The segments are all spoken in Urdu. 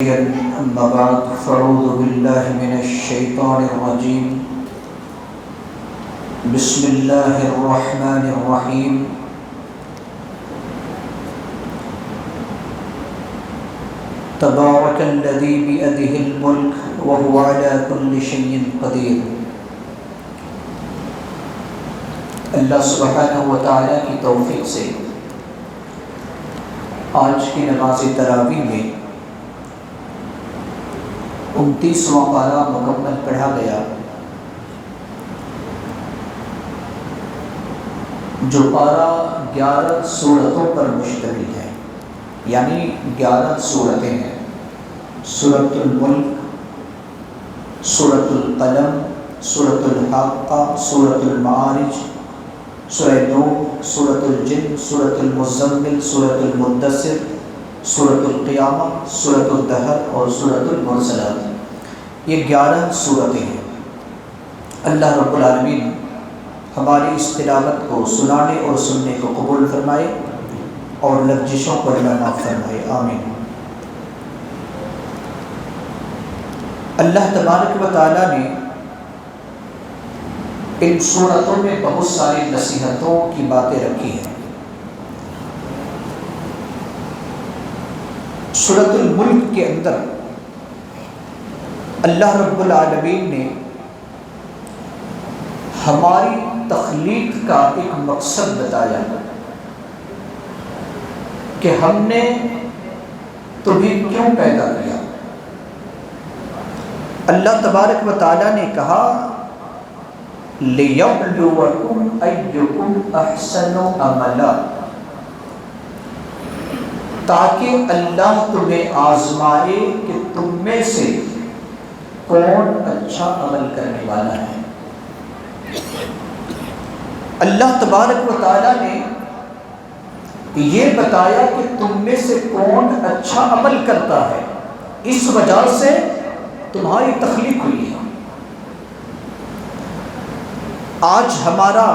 أما بعد فأعوذ بالله من الشيطان الرجيم بسم الله الرحمن الرحيم تبارك الذي بيده الملك وهو على كل شيء قدير۔ اللہ سبحانہ و تعالیٰ کی توفیق سے آج کی نماز تراویح میں 29واں پارہ مکمل پڑھا گیا، جو پارہ 11 سورتوں پر مشتمل ہے، یعنی 11 سورتیں ہیں۔ سورۃ الملک، سورۃ القلم، سورۃ الحاقہ، سورۃ المعارج، سورۃ نوح، سورۃ الجن، سورۃ المزمل، سورۃ المدثر، سورۃ القیامہ، سورۃ الدہر اور سورۃ المرسلات۔ یہ 11 سورتیں ہیں۔ اللہ رب العالمین ہماری اس تلاوت کو سنانے اور سننے کو قبول فرمائے اور لغزشوں کو معاف فرمائے، آمین۔ اللہ تبارک و تعالیٰ نے ان سورتوں میں بہت ساری نصیحتوں کی باتیں رکھی ہیں۔ سورۃ الملک کے اندر اللہ رب العالمین نے ہماری تخلیق کا ایک مقصد بتایا کہ ہم نے تمہیں کیوں پیدا کیا۔ اللہ تبارک و تعالیٰ نے کہا لِيَبْلُوَكُمْ أَيُّكُمْ أَحْسَنُ عَمَلًا، تاکہ اللہ تمہیں آزمائے کہ تم میں سے کون اچھا عمل کرنے والا ہے۔ اللہ تبارک و تعالیٰ نے یہ بتایا کہ تم میں سے کون اچھا عمل کرتا ہے، اس وجہ سے تمہاری تخلیق ہوئی ہے۔ آج ہمارا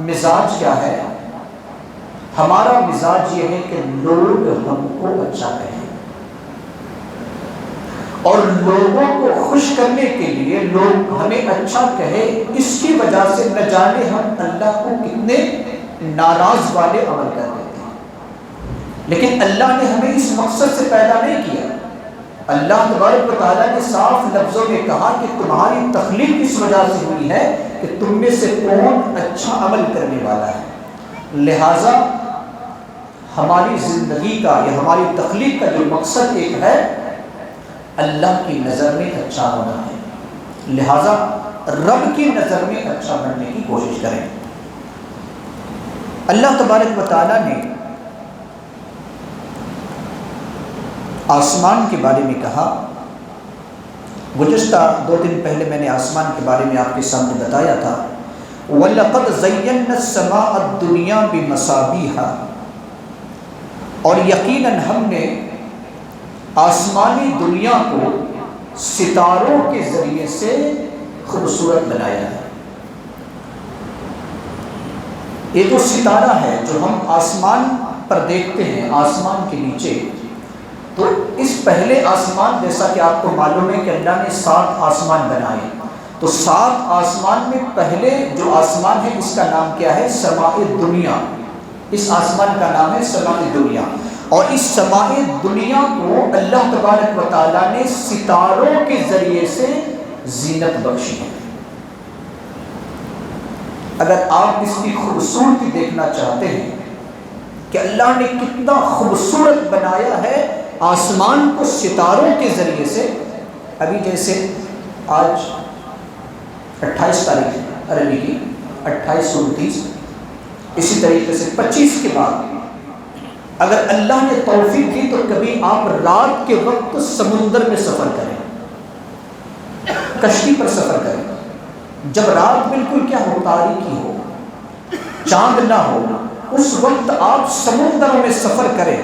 مزاج کیا ہے؟ ہمارا مزاج یہ ہے کہ لوگ ہم کو اچھا کہیں، اور لوگوں کو خوش کرنے کے لیے لوگ ہمیں اچھا کہے، اس کی وجہ سے نہ جانے ہم اللہ کو کتنے ناراض والے عمل کر دیتے ہیں۔ لیکن اللہ نے ہمیں اس مقصد سے پیدا نہیں کیا۔ اللہ تبارک و تعالیٰ نے صاف لفظوں میں کہا کہ تمہاری تخلیق اس وجہ سے ہوئی ہے کہ تم میں سے کون اچھا عمل کرنے والا ہے۔ لہٰذا ہماری زندگی کا یا ہماری تخلیق کا جو مقصد ایک ہے، اللہ کی نظر میں اچھا ہونا ہے۔ لہٰذا رب کی نظر میں اچھا بننے کی کوشش کریں۔ اللہ تبارک و تعالیٰ نے آسمان کے بارے میں کہا۔ گزشتہ 2 دن پہلے میں نے آسمان کے بارے میں آپ کے سامنے بتایا تھا، وَلَقَدْ زَيَّنَّا السَّمَاءَ الدُّنْيَا بِمَصَابِيحَ، اور یقیناً ہم نے آسمانی دنیا کو ستاروں کے ذریعے سے خوبصورت بنایا ہے۔ یہ جو ستارہ ہے جو ہم آسمان پر دیکھتے ہیں، آسمان کے نیچے، تو اس پہلے آسمان، جیسا کہ آپ کو معلوم ہے کہ اللہ نے 7 آسمان بنائے، تو 7 آسمان میں پہلے جو آسمان ہے اس کا نام کیا ہے؟ سماء دنیا۔ اس آسمان کا نام ہے سماء دنیا، اور اس سماء دنیا کو اللہ تبارک و تعالیٰ نے ستاروں کے ذریعے سے زینت بخشی ہے۔ اگر آپ اس کی خوبصورتی دیکھنا چاہتے ہیں کہ اللہ نے کتنا خوبصورت بنایا ہے آسمان کو ستاروں کے ذریعے سے، ابھی جیسے آج 28 تاریخ عربی کی 28 29، اسی طریقے سے 25 کے بعد اگر اللہ نے توفیق دی تو کبھی آپ رات کے وقت سمندر میں سفر کریں، کشتی پر سفر کریں، جب رات بالکل کیا ہو، تاریکی ہو، چاند نہ ہو، اس وقت آپ سمندروں میں سفر کریں،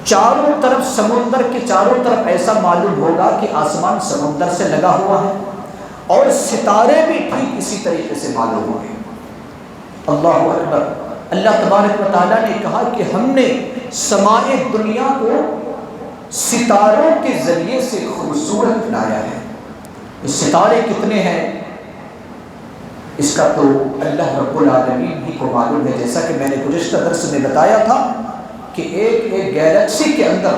چاروں طرف سمندر کے چاروں طرف ایسا معلوم ہوگا کہ آسمان سمندر سے لگا ہوا ہے، اور ستارے بھی ٹھیک اسی طریقے سے معلوم ہوں گے۔ اللہ اکبر۔ اللہ تبارک و تعالیٰ نے کہا کہ ہم نے سماء دنیا کو ستاروں کے ذریعے سے خوبصورت بنایا ہے۔ یہ ستارے کتنے ہیں اس کا تو اللہ رب العالمین ہی کو معلوم ہے۔ جیسا کہ میں نے گزشتہ درس میں بتایا تھا کہ ایک گیلیکسی کے اندر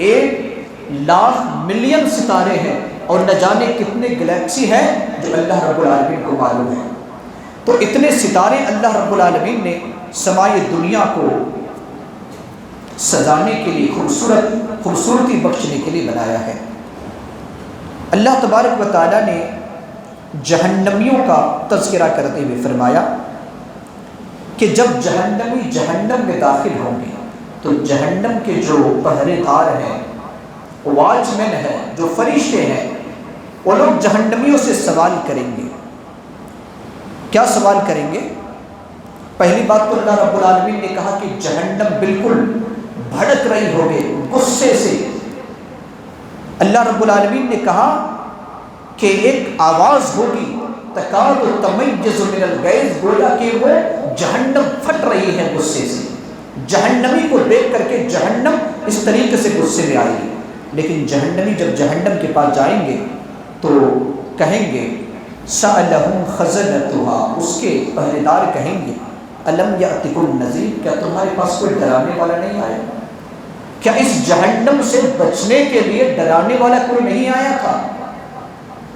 1,00,000 ملین ستارے ہیں، اور نہ جانے کتنے گلیکسی ہیں جو اللہ رب العالمین کو معلوم ہے۔ تو اتنے ستارے اللہ رب العالمین نے سمائے دنیا کو سجانے کے لیے، خوبصورتی بخشنے کے لیے بنایا ہے۔ اللہ تبارک و تعالیٰ نے جہنمیوں کا تذکرہ کرتے ہوئے فرمایا کہ جب جہنمی جہنم میں داخل ہوں گے تو جہنم کے جو پہرے دار ہیں، واچ مین ہیں، جو فرشتے ہیں، وہ لوگ جہنمیوں سے سوال کریں گے۔ کیا سوال کریں گے؟ پہلی بات تو اللہ رب العالمین نے کہا کہ جہنم بالکل بھڑک رہی ہوگی غصے سے۔ اللہ رب العالمین نے کہا کہ ایک آواز ہوگی تکاد تمیز من الغیظ، گویا کہ وہ جہنم پھٹ رہی ہے غصے سے۔ جہنمی کو دیکھ کر کے جہنم اس طریقے سے غصے میں آئے گی۔ لیکن جہنمی جب جہنم کے پاس جائیں گے تو کہیں گے سألہم خزنتها، اس کے پہرے دار کہیں گے الم یأتکم نذیر، کیا تمہارے پاس کوئی ڈرانے والا نہیں آیا؟ کیا اس جہنم سے بچنے کے لیے ڈرانے والا کوئی نہیں آیا تھا؟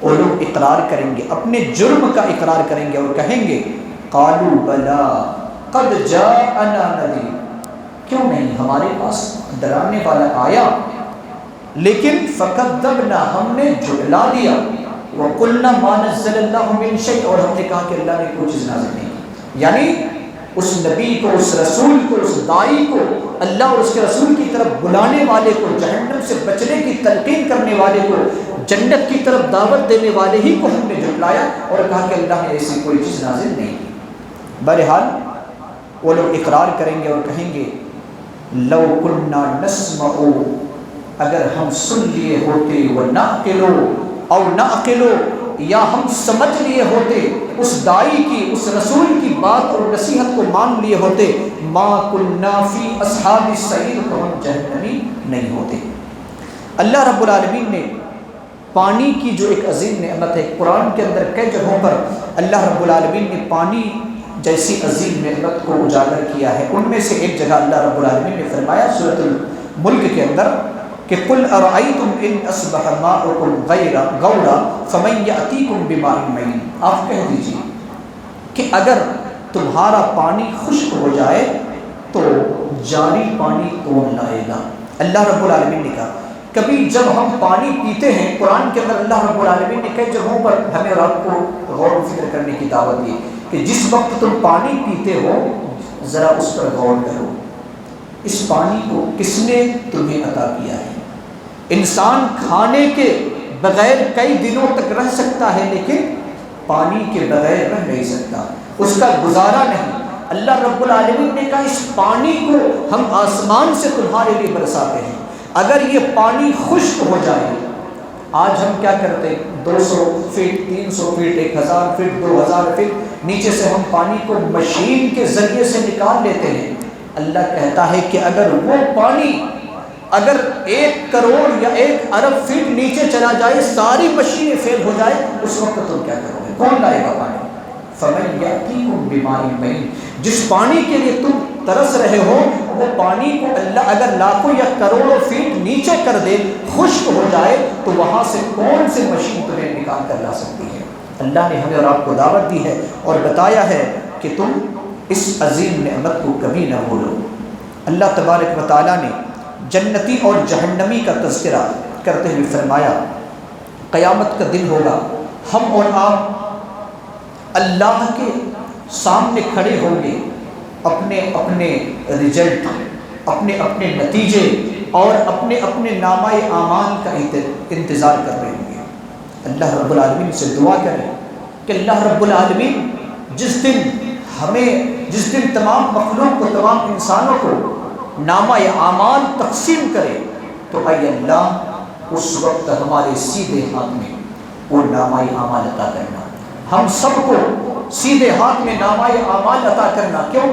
وہ لوگ اقرار کریں گے، اپنے جرم کا اقرار کریں گے اور کہیں گے قالوا بلا قد جاءنا نذیر، کیوں نہیں ہمارے پاس ڈرانے والا آیا، لیکن فکذبنا، ہم نے جھٹلا دیا، وقلنا ما نزل اللہ من شیء، اور ہم نے کہا کہ اللہ نے کوئی چیز نازل نہیں کی۔ یعنی اس نبی کو، اس رسول کو، اس داعی کو، اللہ اور اس کے رسول کی طرف بلانے والے کو، جہنم سے بچنے کی تلقین کرنے والے کو، جنت کی طرف دعوت دینے والے ہی کو ہم نے جھٹلایا اور کہا کہ اللہ نے ایسی کوئی چیز نازل نہیں کی۔ بہرحال وہ لوگ اقرار کریں گے اور کہیں گے لو کنا نسمع، اگر ہم سن لیے ہوتے، ونعقل او نعقل، یا ہم سمجھ لیے ہوتے اس داعی کی، اس رسول کی بات اور نصیحت کو مان لیے ہوتے، ما کنا فی اصحاب السعیر، تو ہم جہنمی نہیں ہوتے۔ اللہ رب العالمین نے پانی کی جو ایک عظیم نعمت ہے، قرآن کے اندر کئی جگہوں پر اللہ رب العالمین نے پانی جیسی عظیم نعمت کو اجاگر کیا ہے۔ ان میں سے ایک جگہ اللہ رب العالمین نے فرمایا سورۃ الملک کے اندر کہ قل ارأیتم ان اصبح ماؤکم غورا فمن یأتیکم بماء معین، آپ کہہ دیجیے کہ اگر تمہارا پانی خشک ہو جائے تو جاری پانی کون لائے گا؟ اللہ رب العالمین نے کہا کبھی جب ہم پانی پیتے ہیں، قرآن کے اندر اللہ رب العالمین نے کئی جگہوں پر ہمیں اور آپ کو غور و فکر کرنے کی دعوت دی کہ جس وقت تم پانی پیتے ہو ذرا اس پر غور کرو، اس پانی کو کس نے تمہیں عطا کیا ہے؟ انسان کھانے کے بغیر کئی دنوں تک رہ سکتا ہے لیکن پانی کے بغیر رہ نہیں سکتا، اس کا گزارا نہیں۔ اللہ رب العالمین نے کہا اس پانی کو ہم آسمان سے تمہارے لیے برساتے ہیں، اگر یہ پانی خشک ہو جائے، آج ہم کیا کرتے ہیں 200 فٹ 300 فٹ 1000 فٹ 2000 فٹ نیچے سے ہم پانی کو مشین کے ذریعے سے نکال لیتے ہیں۔ اللہ کہتا ہے کہ اگر وہ پانی اگر 1 کروڑ یا 1 ارب فٹ نیچے چلا جائے، ساری مشینیں فیل ہو جائے، اس وقت تم کیا کرو گے؟ کون لائے گا پانی؟ فمن یأتیکم بماء معین، جس پانی کے لیے تم ترس رہے ہو وہ پانی کو اللہ اگر لاکھوں یا کروڑوں فٹ نیچے کر دے، خشک ہو جائے، تو وہاں سے کون سی مشین تمہیں نکال کر لا سکتی ہے؟ اللہ نے ہمیں اور آپ کو دعوت دی ہے اور بتایا ہے کہ تم اس عظیم نعمت کو کبھی نہ بھولو۔ اللہ تبارک و تعالیٰ نے جنتی اور جہنمی کا تذکرہ کرتے ہوئے فرمایا قیامت کا دن ہوگا، ہم اور آپ اللہ کے سامنے کھڑے ہوں گے، اپنے اپنے رزلٹ، اپنے اپنے نتیجے اور اپنے اپنے نامہ اعمال کا انتظار کر رہے ہوں گے۔ اللہ رب العالمین سے دعا کریں کہ اللہ رب العالمین جس دن تمام مخلوق کو، تمام انسانوں کو نامہ اعمال تقسیم کرے تو اے اللہ اس وقت ہمارے سیدھے ہاتھ میں وہ نامہ اعمال عطا کرنا، ہم سب کو سیدھے ہاتھ میں نامہ اعمال عطا کرنا۔ کیوں؟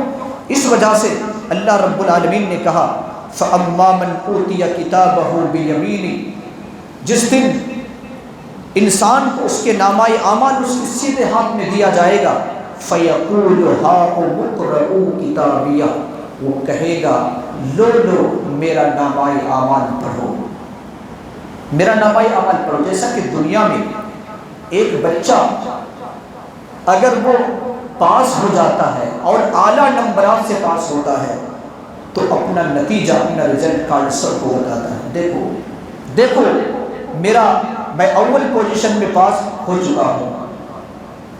اس وجہ سے اللہ رب العالمین نے کہا فَأَمَّا مَنْ أُوتِيَ كِتَابَهُ بِيَمِينِهِ، جس دن انسان کو اس کے نامہ اعمال اس کے سیدھے ہاتھ میں دیا جائے گا، فَيَقُولُ هَاؤُمُ اقْرَءُوا كِتَابِيَهْ، وہ کہے گا لو میرا نامہ اعمال پڑھو، میرا نامہ اعمال پڑھو۔ جیسا کہ دنیا میں ایک بچہ اگر وہ پاس ہو جاتا ہے اور اعلیٰ نمبرات سے پاس ہوتا ہے تو اپنا نتیجہ، اپنا رزلٹ کارڈ سب کو بتاتا ہے، دیکھو میں اول پوزیشن میں پاس ہو چکا ہوں،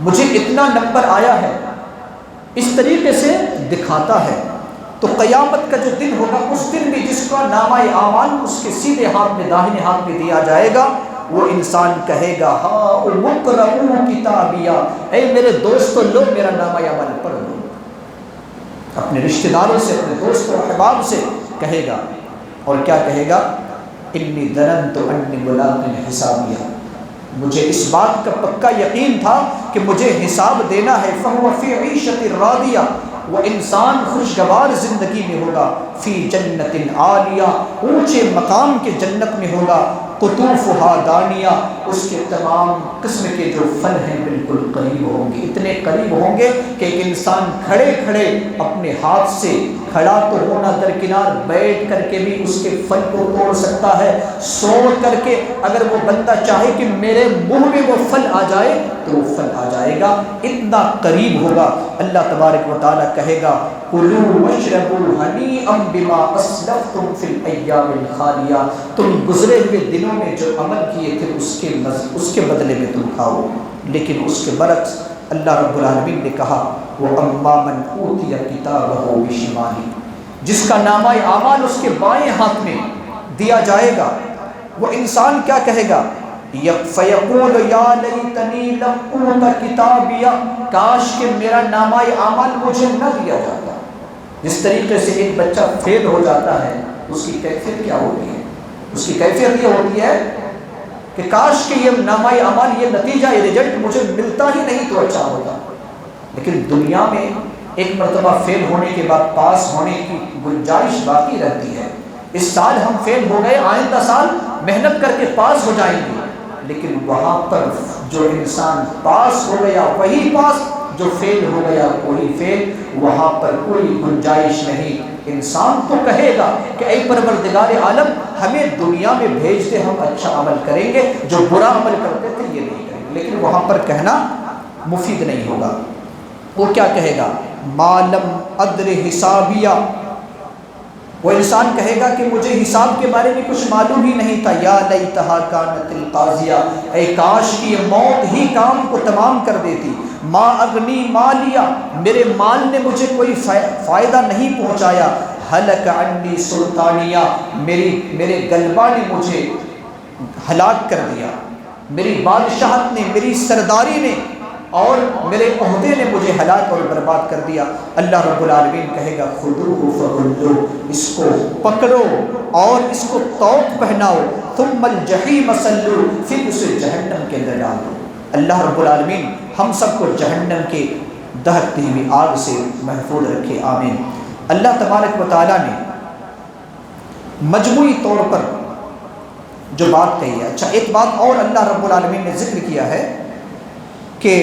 مجھے اتنا نمبر آیا ہے، اس طریقے سے دکھاتا ہے۔ تو قیامت کا جو دن ہوگا، اس دن بھی جس کا نامہ اعمال اس کے سیدھے ہاتھ میں، داہنے ہاتھ میں دیا جائے گا، وہ انسان کہے گا ہاؤم اقرءوا کتابیہ، اے میرے دوستو لو میرا نامہ اعمال پڑھ لو۔ اپنے رشتہ داروں سے، اپنے دوستوں احباب سے کہے گا، اور کیا کہے گا؟ انی ظننت انی ملاق حسابیہ، مجھے اس بات کا پکا یقین تھا کہ مجھے حساب دینا ہے۔ فہو فی عیشۃ راضیہ، وہ انسان خوشگوار زندگی میں ہوگا، فی جنت عالیہ، اونچے مقام کے جنت میں ہوگا، قطوفہا دانیہ، اس کے تمام قسم کے جو پھل ہیں بالکل قریب ہوں گے، اتنے قریب ہوں گے کہ ایک انسان کھڑے کھڑے اپنے ہاتھ سے، کھڑا تو ہونا درکنار، بیٹھ کر کے بھی اس کے پھل کو توڑ سکتا ہے، سو کر کے اگر وہ بندہ چاہے کہ میرے منہ میں وہ پھل آ جائے تو وہ پھل آ جائے گا، اتنا قریب ہوگا۔ اللہ تبارک و تعالیٰ کہے گا کُلُوا وَاشْرَبُوا ہَنِیئًا بِمَا أَسْلَفْتُمْ فِی الْأَیَّامِ الْخَالِیَہ، تم گزرے ہوئے دنوں میں جو عمل کیے تھے اس کے بدلے میں تم کھاؤ۔ لیکن اس کے برعکس اللہ رب العالمین نے کہا وَأَمَّا مَنْ أُوتِیَ کِتَابَهُ بِشِمَالِهِ، جس کا نامہ اعمال اس کے بائیں ہاتھ میں دیا جائے گا، وہ انسان کیا کہے گا؟ فَيَقُولُ يَا لَيْتَنِی لَمْ أُوتَ کِتَابِیَہ، کاش کہ میرا نامہ اعمال مجھے نہ دیا جاتا۔ جس طریقے سے ایک بچہ فیل ہو جاتا ہے، اس کی کیفیت کیا ہوتی ہے؟ اس کی کیفیت یہ ہوتی ہے کہ کاش کہ یہ نامہ اعمال، یہ نتیجہ، یہ رزلٹ مجھے ملتا ہی نہیں تو اچھا ہوتا۔ لیکن دنیا میں ایک مرتبہ فیل ہونے کے بعد پاس ہونے کی گنجائش باقی رہتی ہے۔ اس سال ہم فیل ہو گئے، آئندہ سال محنت کر کے پاس ہو جائیں گے، لیکن وہاں پر جو انسان پاس ہو گیا وہی پاس، جو فیل ہو گیا وہی فیل، وہاں پر کوئی گنجائش نہیں۔ انسان تو کہے گا کہ اے پروردگار عالم، ہمیں دنیا میں بھیج دے، ہم اچھا عمل کریں گے، جو برا عمل کرتے تھے یہ نہیں کریں گے۔ لیکن وہاں پر کہنا مفید نہیں ہوگا۔ وہ کیا کہے گا؟ ما لم ادر حسابیہ، وہ انسان کہے گا کہ مجھے حساب کے بارے میں کچھ معلوم ہی نہیں تھا۔ یا لیتہا کانت القاضیہ، اے کاش کی یہ موت ہی کام کو تمام کر دیتی۔ ما اغنی مالیہ، میرے مال نے مجھے کوئی فائدہ نہیں پہنچایا۔ ہلک عنی سلطانیہ، میرے غلبہ نے مجھے ہلاک کر دیا، میری بادشاہت نے، میری سرداری نے اور میرے عہدے نے مجھے ہلاک اور برباد کر دیا۔ اللہ رب العالمین کہے گا خذوہ فغلوہ، اس کو پکڑو اور اس کو طوق پہناؤ، ثم الجحیم صلوہ، پھر اسے جہنم کے اندر ڈالو۔ اللہ رب العالمین ہم سب کو جہنم کے دہکتی ہوئی آگ سے محفوظ رکھے، آمین۔ اللہ تبارک و تعالیٰ نے مجموعی طور پر جو بات کہی ہے، اچھا ایک بات اور اللہ رب العالمین نے ذکر کیا ہے کہ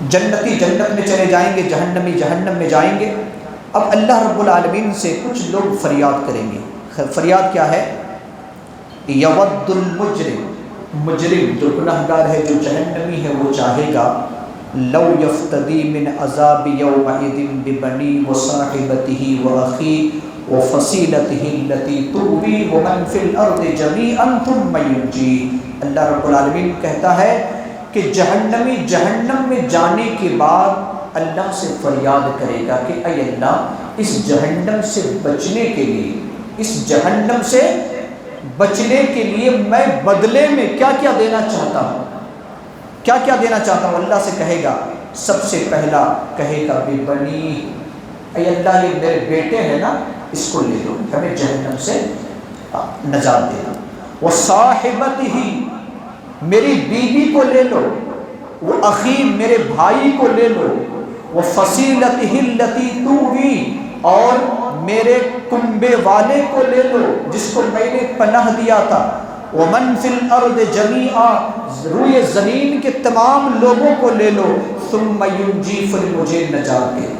جنتی جنت میں چلے جائیں گے، جہنمی جہنم میں جائیں گے۔ اب اللہ رب العالمین سے کچھ لوگ فریاد کریں گے۔ فریاد کیا ہے؟ یود المجرم، مجرم جو گنہگار ہے، جو جہنمی ہے، وہ چاہے گا لو یفتدی من عذاب یومئذ ببنی وصاحبتہ واخیہ وفصیلتہ التی تؤوی ومن فی الارض جمیعا ثم ینجیہ۔ اللہ رب العالمین کہتا ہے کہ جہنمی جہنم میں جانے کے بعد اللہ سے فریاد کرے گا کہ اے اللہ، اس جہنم سے بچنے کے لیے، اس جہنم سے بچنے کے لیے میں بدلے میں کیا کیا دینا چاہتا ہوں، کیا کیا دینا چاہتا ہوں۔ اللہ سے کہے گا، سب سے پہلا کہے گا بے بنی، اے اللہ یہ میرے بیٹے ہیں نا، اس کو لے لو، ہمیں جہنم سے نجات دے دو۔ وہ صاحبتہ، میری بیوی کو لے لو، وہ اخی، میرے بھائی کو لے لو، وہ فصیلتہ التی تؤوی، اور میرے کنبے والے کو لے لو جس کو میں نے پناہ دیا تھا، ومن فی الارض جمیعا، روئے زمین کے تمام لوگوں کو لے لو، ثم ینجی، پھر مجھے نجات دے۔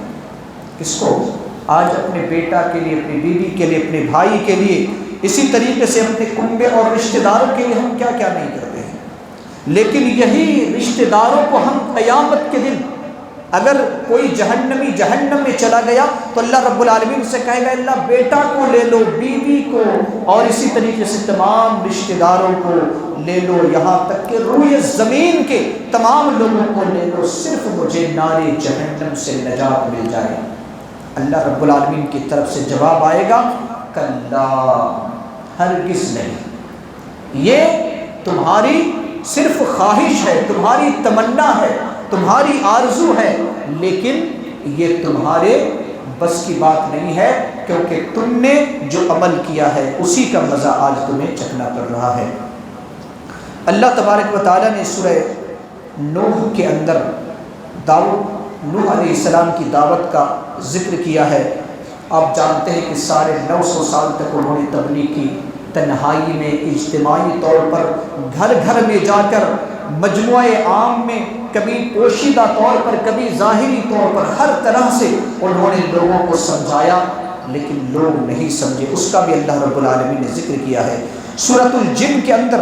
کس کو؟ آج اپنے بیٹا کے لیے، اپنی بیوی کے لیے، اپنے بھائی کے لیے، اسی طریقے سے اپنے کنبے اور رشتہ داروں کے لیے ہم کیا کیا نہیں کرتے ہیں، لیکن یہی رشتہ داروں کو ہم قیامت کے دن اگر کوئی جہنمی جہنم میں چلا گیا تو اللہ رب العالمین سے کہے گا اللہ بیٹا کو لے لو، بیوی کو، اور اسی طریقے سے تمام رشتہ داروں کو لے لو، یہاں تک کہ روئے زمین کے تمام لوگوں کو لے لو، صرف مجھے نار جہنم سے نجات مل جائے۔ اللہ رب العالمین کی طرف سے جواب آئے گا کلا، ہرگز نہیں، یہ تمہاری صرف خواہش ہے، تمہاری تمنا ہے، تمہاری آرزو ہے، لیکن یہ تمہارے بس کی بات نہیں ہے، کیونکہ تم نے جو عمل کیا ہے اسی کا مزہ آج تمہیں چکھنا پڑ رہا ہے۔ اللہ تبارک و تعالیٰ نے سورہ نوح کے اندر نوح علیہ السلام کی دعوت کا ذکر کیا ہے۔ آپ جانتے ہیں کہ سارے 900 سال تک انہوں نے تبلیغ کی، تنہائی میں، اجتماعی طور پر، گھر گھر میں جا کر، مجموعہ عام میں، کبھی پوشیدہ طور پر، کبھی ظاہری طور پر، ہر طرح سے انہوں نے لوگوں کو سمجھایا، لیکن لوگ نہیں سمجھے۔ اس کا بھی اللہ رب العالمین نے ذکر کیا ہے۔ سورۃ الجن کے اندر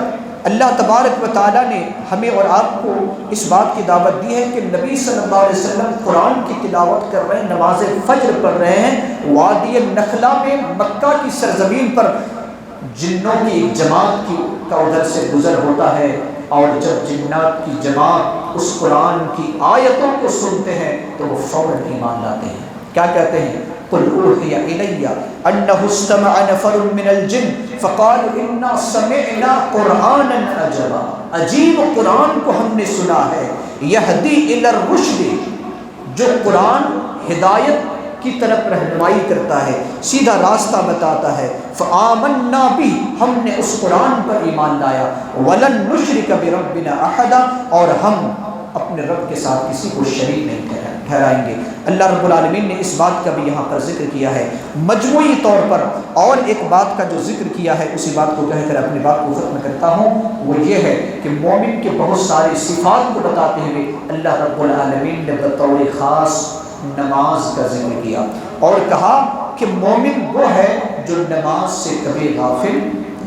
اللہ تبارک و تعالیٰ نے ہمیں اور آپ کو اس بات کی دعوت دی ہے کہ نبی صلی اللہ علیہ وسلم قرآن کی تلاوت کر رہے ہیں، نماز فجر پڑھ رہے ہیں، وادی النخلا میں، مکہ کی سرزمین پر جنوں کی ایک جماعت کا ادھر سے گزر ہوتا ہے، اور جب جنات کی جماعت اس قرآن کی آیتوں کو سنتے ہیں تو وہ فوراً ایمان لاتے ہیں۔ کیا کہتے ہیں؟ قُلْ أُوحِيَ إِلَيَّ أَنَّهُ اسْتَمَعَ نَفَرٌ مِّنَ الْجِنِّ فَقَالُوا إِنَّا سَمِعْنَا قُرْآنًا عَجَبًا، عجیب قرآن کو ہم نے سنا ہے، یہدی إِلَى الرُّشْدِ، جو قرآن ہدایت کی طرف رہنمائی کرتا ہے، سیدھا راستہ بتاتا ہے، فآمنا بھی، ہم نے اس قرآن پر ایمان لایا، ولن نشرک بربنا احدا، اور ہم اپنے رب کے ساتھ کسی کو شریک نہیں ٹھہرائیں گے۔ اللہ رب العالمین نے اس بات کا بھی یہاں پر ذکر کیا ہے مجموعی طور پر۔ اور ایک بات کا جو ذکر کیا ہے اسی بات کو کہہ کر اپنی بات کو ختم کرتا ہوں، وہ یہ ہے کہ مومن کے بہت ساری صفات کو بتاتے ہوئے اللہ رب العالمین نے بطور خاص نماز کا ذکر کیا، اور کہا کہ مومن وہ ہے جو نماز سے کبھی غافل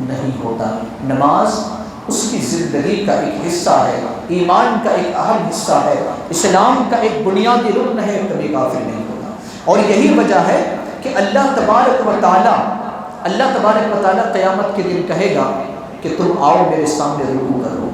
نہیں ہوتا۔ نماز اس کی زندگی کا ایک حصہ ہے، ایمان کا ایک اہم حصہ ہے، اسلام کا ایک بنیادی رکن ہے، کبھی غافل نہیں ہوتا۔ اور یہی وجہ ہے کہ اللہ تبارک و تعالیٰ قیامت کے دن کہے گا کہ تم آؤ میرے سامنے رکوع کرو،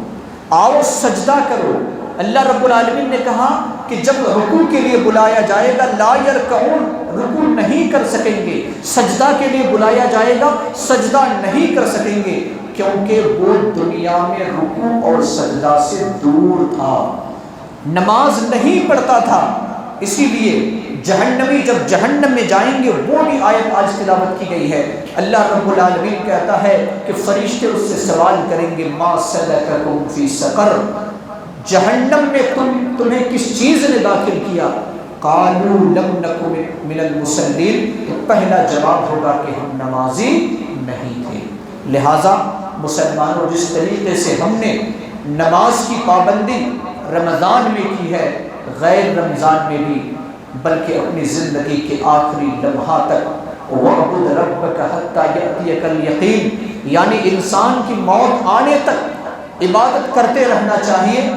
آؤ سجدہ کرو۔ اللہ رب العالمین نے کہا کہ جب رکوع کے لیے بلایا جائے گا لا یرکعون، رکوع نہیں کر سکیں گے، سجدہ کے لیے بلایا جائے گا سجدہ نہیں کر سکیں گے، کیونکہ وہ دنیا میں رکوع اور سجدہ سے دور تھا، نماز نہیں پڑھتا تھا۔ اسی لیے جہنمی جب جہنم میں جائیں گے، وہ بھی آیت آج تلاوت کی گئی ہے، اللہ رب العالمین کہتا ہے کہ فرشتے اس سے سوال کریں گے ما سلککم فی سقر، جہنم میں تمہیں کس چیز نے داخل کیا؟ قالوا لم نک من المصلین، تو پہلا جواب ہوگا کہ ہم نمازی نہیں تھے۔ لہٰذا مسلمانوں، جس طریقے سے ہم نے نماز کی پابندی رمضان میں کی ہے، غیر رمضان میں بھی، بلکہ اپنی زندگی کے آخری لمحہ تک وَاعْبُدْ رَبَّكَ حَتَّى يَأْتِيَكَ الْيَقِينُ، یعنی انسان کی موت آنے تک عبادت کرتے رہنا چاہیے۔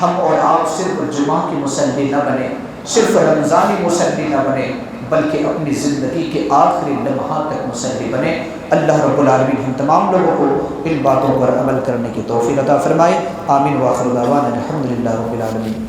ہم اور آپ صرف جمعہ کی مصلی نہ بنے، صرف رمضانی مصلی نہ بنے، بلکہ اپنی زندگی کے آخری لمحہ تک مصلی بنے۔ اللہ رب العالمین ہم تمام لوگوں کو ان باتوں پر عمل کرنے کی توفیق عطا فرمائے۔ آمین وآخر دعوانا الحمدللہ رب العالمین۔